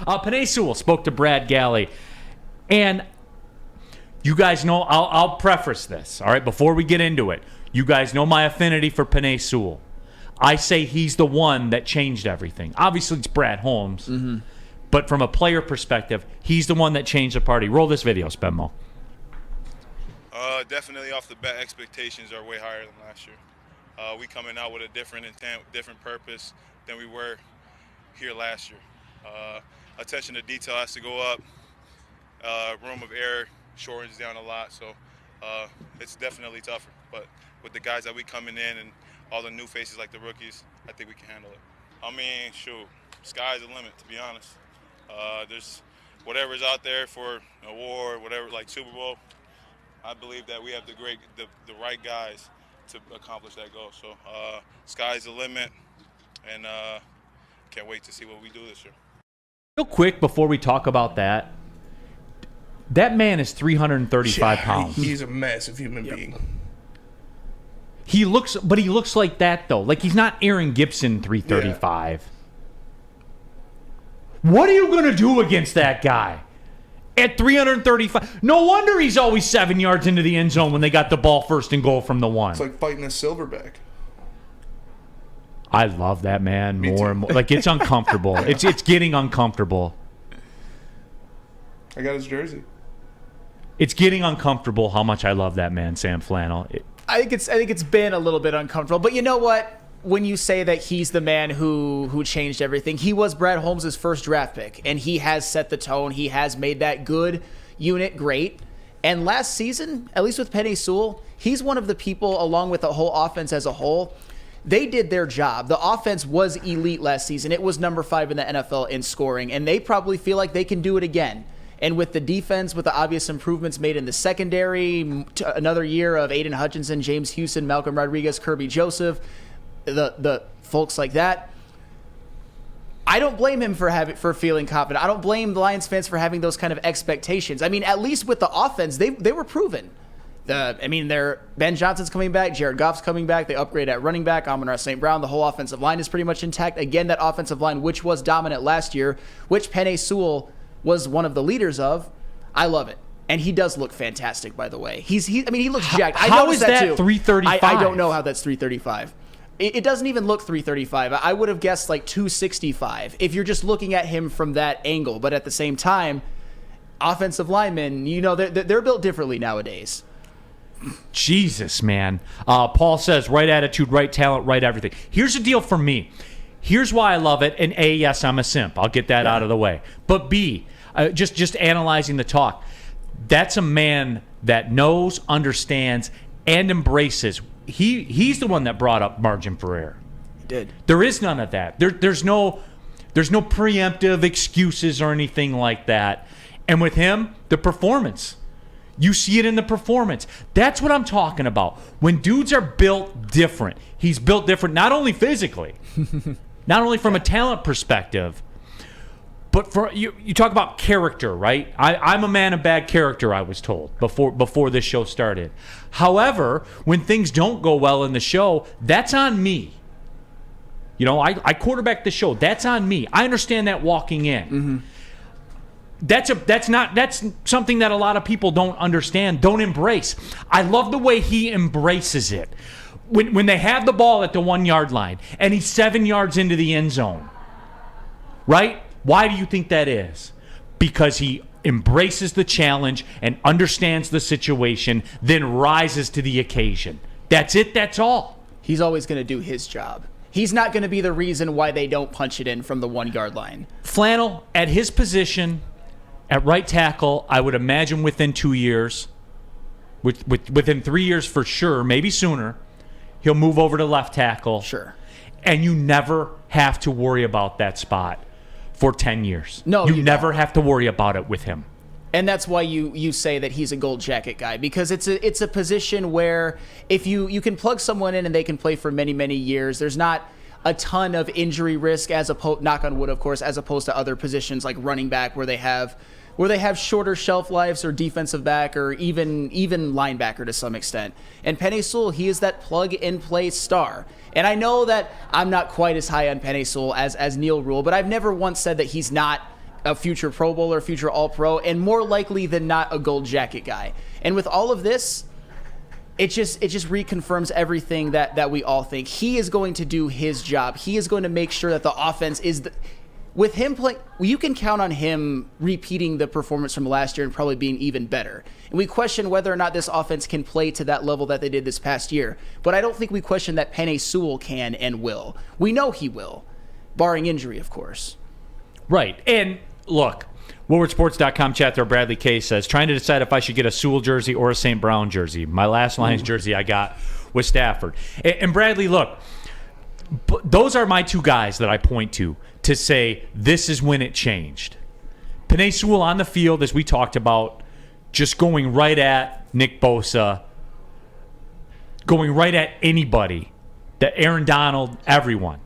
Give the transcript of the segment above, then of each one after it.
Penei Sewell spoke to Brad Galley. And you guys know, I'll preface this, all right, before we get into it. You guys know my affinity for Penei Sewell. I say he's the one that changed everything. Obviously, it's Brad Holmes. Mm-hmm. But from a player perspective, he's the one that changed the party. Roll this video, Spenmo. Definitely off the bat, expectations are way higher than last year. We coming out with a different intent, different purpose than we were here last year. Attention to detail has to go up. Room of error shortens down a lot, so it's definitely tougher. But with the guys that we coming in and all the new faces like the rookies, I think we can handle it. I mean, shoot, sky's the limit, to be honest. There's whatever's out there for an award, whatever, like Super Bowl. I believe that we have the right guys to accomplish that goal. So sky's the limit, and can't wait to see what we do this year. Real quick before we talk about that man is 335 pounds. He's a massive human being. He looks like that though. Like he's not Aaron Gibson 335. Yeah. What are you gonna do against that guy? At 335. No wonder he's always 7 yards into the end zone when they got the ball first and goal from the one. It's like fighting a silverback. I love that man more and more. Like it's uncomfortable. It's getting uncomfortable. I got his jersey. It's getting uncomfortable how much I love that man, Sam Flannel. I think it's been a little bit uncomfortable. But you know what? When you say that he's the man who changed everything, he was Brad Holmes' first draft pick, and he has set the tone. He has made that good unit great. And last season, at least with Penei Sewell, he's one of the people, along with the whole offense as a whole, they did their job. The offense was elite last season. It was number 5 in the NFL in scoring, and they probably feel like they can do it again. And with the defense, with the obvious improvements made in the secondary, another year of Aiden Hutchinson, James Houston, Malcolm Rodriguez, Kirby Joseph, the folks like that, I don't blame him for feeling confident. I don't blame the Lions fans for having those kind of expectations. I mean, at least with the offense, they were proven. Ben Johnson's coming back, Jared Goff's coming back. They upgrade at running back, Amon-Ra St. Brown. The whole offensive line is pretty much intact. Again, that offensive line, which was dominant last year, which Penei Sewell was one of the leaders of. I love it. And he does look fantastic, by the way. He looks jacked. How is that 335? I don't know how that's 335. It doesn't even look 335. I would have guessed like 265 if you're just looking at him from that angle. But at the same time, offensive linemen, they're built differently nowadays. Jesus, man. Paul says, right attitude, right talent, right everything. Here's the deal for me. Here's why I love it. And A, yes, I'm a simp. I'll get that out of the way. But B, just analyzing the talk, that's a man that knows, understands, and embraces. He's the one that brought up margin for error. He did. There is none of that. There's no preemptive excuses or anything like that. And with him, the performance. You see it in the performance. That's what I'm talking about. When dudes are built different, he's built different not only physically, not only from a talent perspective, but for you talk about character, right? I'm a man of bad character, I was told before this show started. However, when things don't go well in the show, that's on me. I quarterback the show. That's on me. I understand that walking in. Mm-hmm. That's something that a lot of people don't understand, don't embrace. I love the way he embraces it. When they have the ball at the 1 yard line and he's 7 yards into the end zone, right? Why do you think that is? Because he embraces the challenge and understands the situation, then rises to the occasion. That's it. That's all. He's always going to do his job. He's not going to be the reason why they don't punch it in from the 1 yard line. Flannel, at his position, at right tackle, I would imagine within 2 years, within 3 years for sure, maybe sooner, he'll move over to left tackle. Sure. And you never have to worry about that spot for 10 years. No, you never have to worry about it with him. And that's why you say that he's a gold jacket guy, because it's a position where if you can plug someone in and they can play for many, many years, there's not a ton of injury risk, knock on wood, of course, as opposed to other positions like running back where they have shorter shelf lives, or defensive back, or even linebacker to some extent. And Penei Sewell, he is that plug-and-play star. And I know that I'm not quite as high on Penei Sewell as Neil Rule, but I've never once said that he's not a future Pro Bowler, future All-Pro, and more likely than not a gold jacket guy. And with all of this, it just reconfirms everything that we all think. He is going to do his job. He is going to make sure that the offense is with him playing. You can count on him repeating the performance from last year and probably being even better. And we question whether or not this offense can play to that level that they did this past year. But I don't think we question that Penei Sewell can and will. We know he will, barring injury, of course. Right. And look, WoodwardSports.com chat there, Bradley K says, trying to decide if I should get a Sewell jersey or a St. Brown jersey. My last Lions jersey I got was Stafford. And Bradley, look, those are my two guys that I point to say this is when it changed. Penei Sewell on the field, as we talked about, just going right at Nick Bosa, going right at anybody, that Aaron Donald, everyone.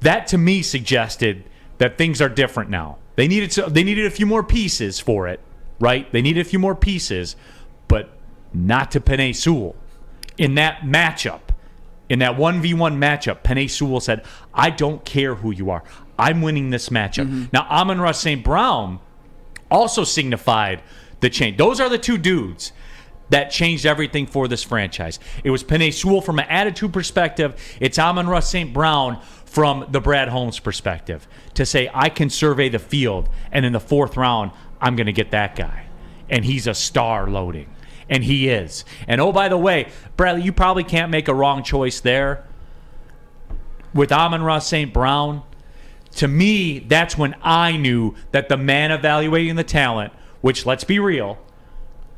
That to me suggested that things are different now. They needed a few more pieces for it, right? They needed a few more pieces, but not to Penei Sewell. In that matchup, in that 1v1 matchup, Penei Sewell said, I don't care who you are. I'm winning this matchup. Mm-hmm. Now, Amon-Ra St. Brown also signified the change. Those are the two dudes that changed everything for this franchise. It was Penei Sewell from an attitude perspective. It's Amon-Ra St. Brown from the Brad Holmes perspective to say, I can survey the field, and in the fourth round, I'm going to get that guy. And he's a star loading. And he is. And oh, by the way, Bradley, you probably can't make a wrong choice there. With Amon-Ra St. Brown, to me, that's when I knew that the man evaluating the talent, which, let's be real,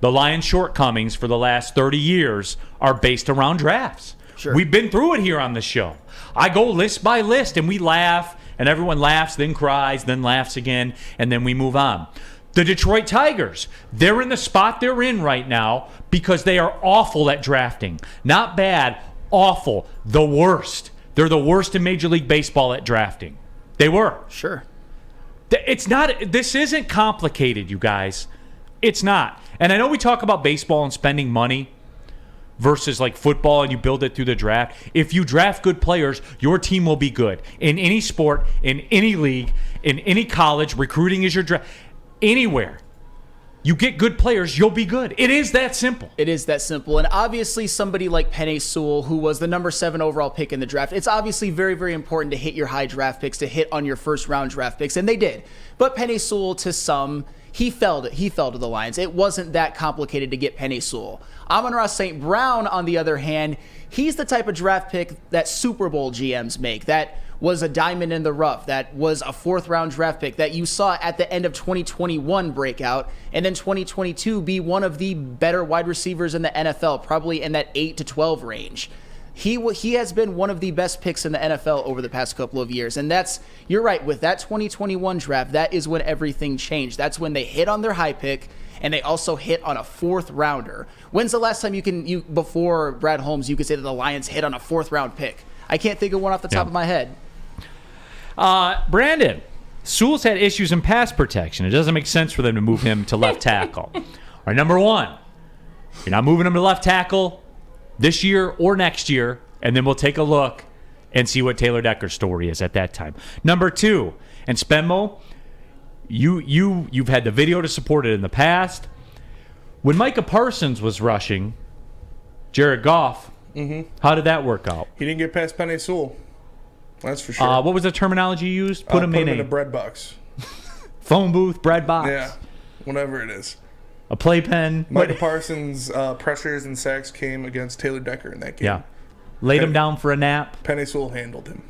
the Lions' shortcomings for the last 30 years are based around drafts. Sure. We've been through it here on the show. I go list by list, and we laugh, and everyone laughs, then cries, then laughs again, and then we move on. The Detroit Tigers, they're in the spot they're in right now because they are awful at drafting. Not bad, awful, the worst. They're the worst in Major League Baseball at drafting. They were. Sure. This isn't complicated, you guys. It's not. And I know we talk about baseball and spending money versus like football and you build it through the draft. If you draft good players, your team will be good. In any sport, in any league, in any college, recruiting is your draft. Anywhere you get good players, you'll be good. It is that simple. It is that simple. And obviously somebody like Penei Sewell, who was the number 7 overall pick in the draft, it's obviously very, very important to hit your high draft picks, to hit on your first round draft picks, and they did. But Penei Sewell, to some, he fell to the Lions. It wasn't that complicated to get Penei Sewell. Amon-Ra St. Brown, on the other hand, he's the type of draft pick that Super Bowl GMs make, that was a diamond in the rough, that was a 4th round draft pick that you saw at the end of 2021 breakout, and then 2022 be one of the better wide receivers in the NFL, probably in that 8 to 12 range. He has been one of the best picks in the NFL over the past couple of years, and you're right, with that 2021 draft, that is when everything changed. That's when they hit on their high pick, and they also hit on a 4th rounder. When's the last time before Brad Holmes, you could say that the Lions hit on a 4th round pick? I can't think of one off the top of my head. Brandon, Sewell's had issues in pass protection. It doesn't make sense for them to move him to left tackle. All right, number one, you're not moving him to left tackle this year or next year, and then we'll take a look and see what Taylor Decker's story is at that time. Number two, and Spenmo, you've had the video to support it in the past. When Micah Parsons was rushing Jared Goff, how did that work out? He didn't get past Penei Sewell. That's for sure. What was the terminology you used? Put him in a bread box. Phone booth, bread box. Yeah, whatever it is. A playpen. Micah Parsons' pressures and sacks came against Taylor Decker in that game. Yeah. Laid him down for a nap. Penei Sewell handled him.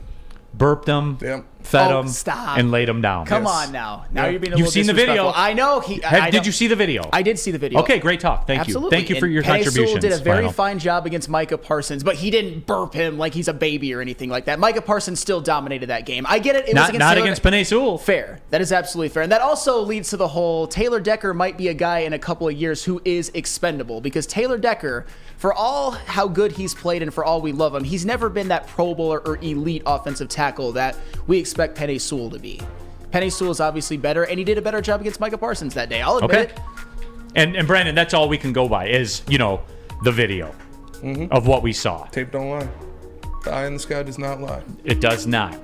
Burped him. Yep. Fed him. Stop. And laid him down. Come on now. Now you're being a You've little seen the video. I know. Did you see the video? I did see the video. Okay, great talk. Thank Absolutely. you. Thank you for your Penei contributions. Sewell did a very fine job against Micah Parsons, but he didn't burp him like he's a baby or anything like that. Micah Parsons still dominated that game. I get it. It was not against Penei Sewell. Fair. That is absolutely fair. And that also leads to the whole Taylor Decker might be a guy in a couple of years who is expendable, because Taylor Decker, for all how good he's played and for all we love him, he's never been that Pro Bowler or elite offensive tackle that we expect Penei Sewell to be. Penei Sewell is obviously better, and he did a better job against Micah Parsons that day. I'll admit it. And Brandon, that's all we can go by is, the video of what we saw. Tape don't lie. The eye in the sky does not lie. It does not.